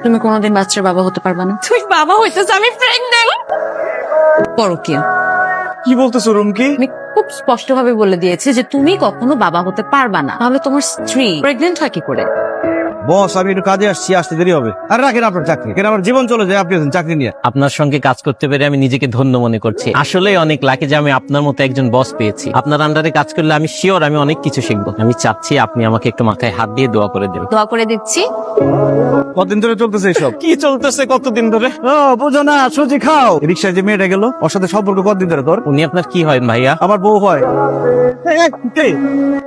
তুমি কোনোদিন বাচ্চার বাবা হতে পারবে না। তুই বাবা হইতেছ, আমি প্রেগন্যান্ট। পরকীয়া। কি বলতেছো রুমকি? আমি খুব স্পষ্ট ভাবে বলে দিয়েছি যে তুমি কখনো বাবা হতে পারবা না, তাহলে তোমার স্ত্রী প্রেগনেন্ট হয় কি করে? বস আমি একটু কাজে আসছি, আসতে দেরি হবে। আর রাখেন আপনার চাকরি, কেন আমার জীবন চলে যায় আপনি আছেন চাকরি নিয়ে। আপনার সঙ্গে কাজ করতে পেরে আমি নিজেকে ধন্য মনে করছি। আসলে অনেক লাকি যে আমি আপনার মতো একজন বস পেয়েছি। আপনার আন্ডারে কাজ করলে আমি শিওর আমি অনেক কিছু শিখবো। আমি চাচ্ছি আপনি আমাকে একটু মাথায় হাত দিয়ে দোয়া করে দেবেন। দোয়া করে দিচ্ছি। কতদিন ধরে চলতেছে এইসব? কি চলতেছে কতদিন ধরে? ও বুঝো না, সুজি খাও। রিক্সায় যে মেয়েটা গেল, ওর সাথে সম্পর্ক কতদিন ধরে তোর? উনি আপনার কি হয় ভাইয়া? আমার বউ হয়।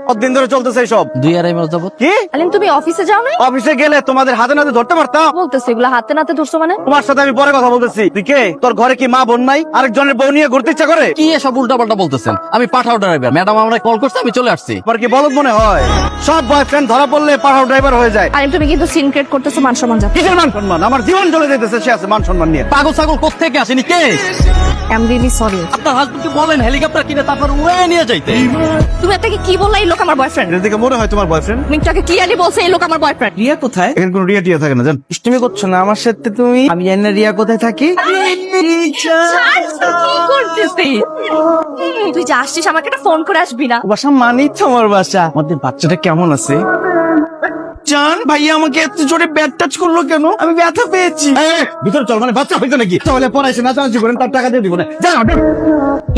কতদিন ধরে চলতেছে এইসব? 2-2.5 মাস যাবত। কি আলিম তুমি অফিসে যাও না? অফিসে গেলে তোমাদের হাতে নাতে ধরতে পারতাম। বলতেছো এগুলো হাতে নাতে ধরছো মানে? তোমার সাথে আমি পরে কথা বলতেছি। তুই কে? তোর ঘরে কি মা বোন নাই? আরেকজনের বউ নিয়ে ঘুরতে ইচ্ছা করে? কি এসব উল্টাপাল্টা বলতেছেন? আমি পাঠাও ড্রাইভার, ম্যাডাম আমরা কল করছে, আমি চলে আসছি। তোমার কি বলদ মনে হয়? সব বয়ফ্রেন্ড ধরা পড়লে পাঠাও ড্রাইভার হয়ে যায়। আলিম তুমি কিন্তু সিন ক্রিয়েট করতেছো, মান সম্মান যাচ্ছে। কিসের মান সম্মান? আমার জীবন চলে যেতেছে, সে আছে মান সম্মান নিয়ে। পাগল ছাগল কোত্থেকে আসেনি কে? I am really sorry. আপনার হাজবেন্ডকে বলেন হেলিকপ্টার কিনে তারপর উড়ে নিয়ে যাইতে। তুমি এটাকে কি বললা? এই লোক আমার বয়ফ্রেন্ড। এর দিকে মনে হয় তোমার বয়ফ্রেন্ড। তুমি তাকে ক্লিয়ারলি বলছো এই লোক আমার বয়ফ্রেন্ড। রিয়া কোথায়? এখানে কোনো রিয়া টিয়া থাকে না জান। তুমি করছো না আমার সাথে তুমি? আমি জানি না রিয়া কোথায় থাকি। কি করতেছিস? তুই যে আসছিস আমাকে একটা ফোন করে আসবি না? বাসা মানেই তো আমার বাসা। আমাদের বাচ্চাটা কেমন আছে? জান ভাইয়া আমাকে এত জোরে ব্যাট টাচ করলো কেন? আমি ব্যথা পেয়েছি। ভিতরে চল, মানে বাচ্চা হইতো নাকি? তাহলে পড়াইছে না জানাচ্ছি করেন, তার টাকা দিয়ে দিব না। যা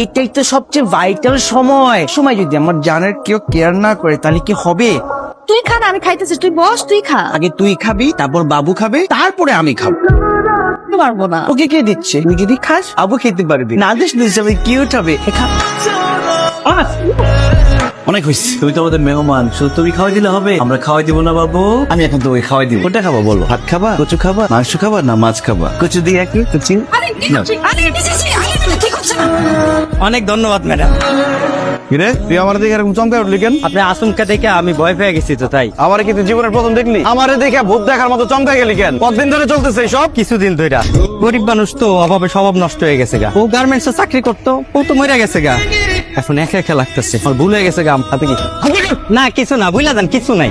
এটাই তো সবচেয়ে ভাইটাল সময় যদি আমার জানের কেউ কেয়ার না করে তাহলে কি হবে? তুই খা না, আমি খাইতেছিস, তুই বস, তুই খা। আগে তুই খাবি, তারপর বাবু খাবে, তারপরে আমি খাবো। পারবো না। ওকে কে দিচ্ছে? তুই যদি খাস আবু খেতে পারবি। না দিস হিসাবে কিউট হবে। অনেক হয়েছে, তুমি তো আমাদের মেহমান, শুধু তুমি খাওয়াই দিলে হবে? আমরা খাওয়াই দিব না বাবু? আমি এখন তোমাকে খাওয়াই দিব। কোনটা খাবা বলো? ভাত খাবা, কচু খাবা, মাংস খাবা, না মাছ খাবা? কচু দিয়ে একটু কচু। অনেক ধন্যবাদ ম্যাডাম। কিরে তুই আমার দিকে এরকম চমকা উঠলি কেন? আপনি আসমকা দেখে আমি ভয় পেয়ে গেছি তো তাই। আমারে কি তুই জীবনের প্রথম দেখলি? আমারে দেখে ভূত দেখার মতো চমকা গেলি কেন? কতদিন ধরে চলতেছে সব? কিছুদিন ধরে গরিব মানুষ তো, অভাবে স্বভাব নষ্ট হয়ে গেছে গা। ও গার্মেন্টস চাকরি করতো, ও তো মরে গেছে গা। এখন একা একা লাগতেছে, আমার ভুল হয়ে গেছে গা। আপনি কি? না কিছু না, বুঝলা যান, কিছু নাই।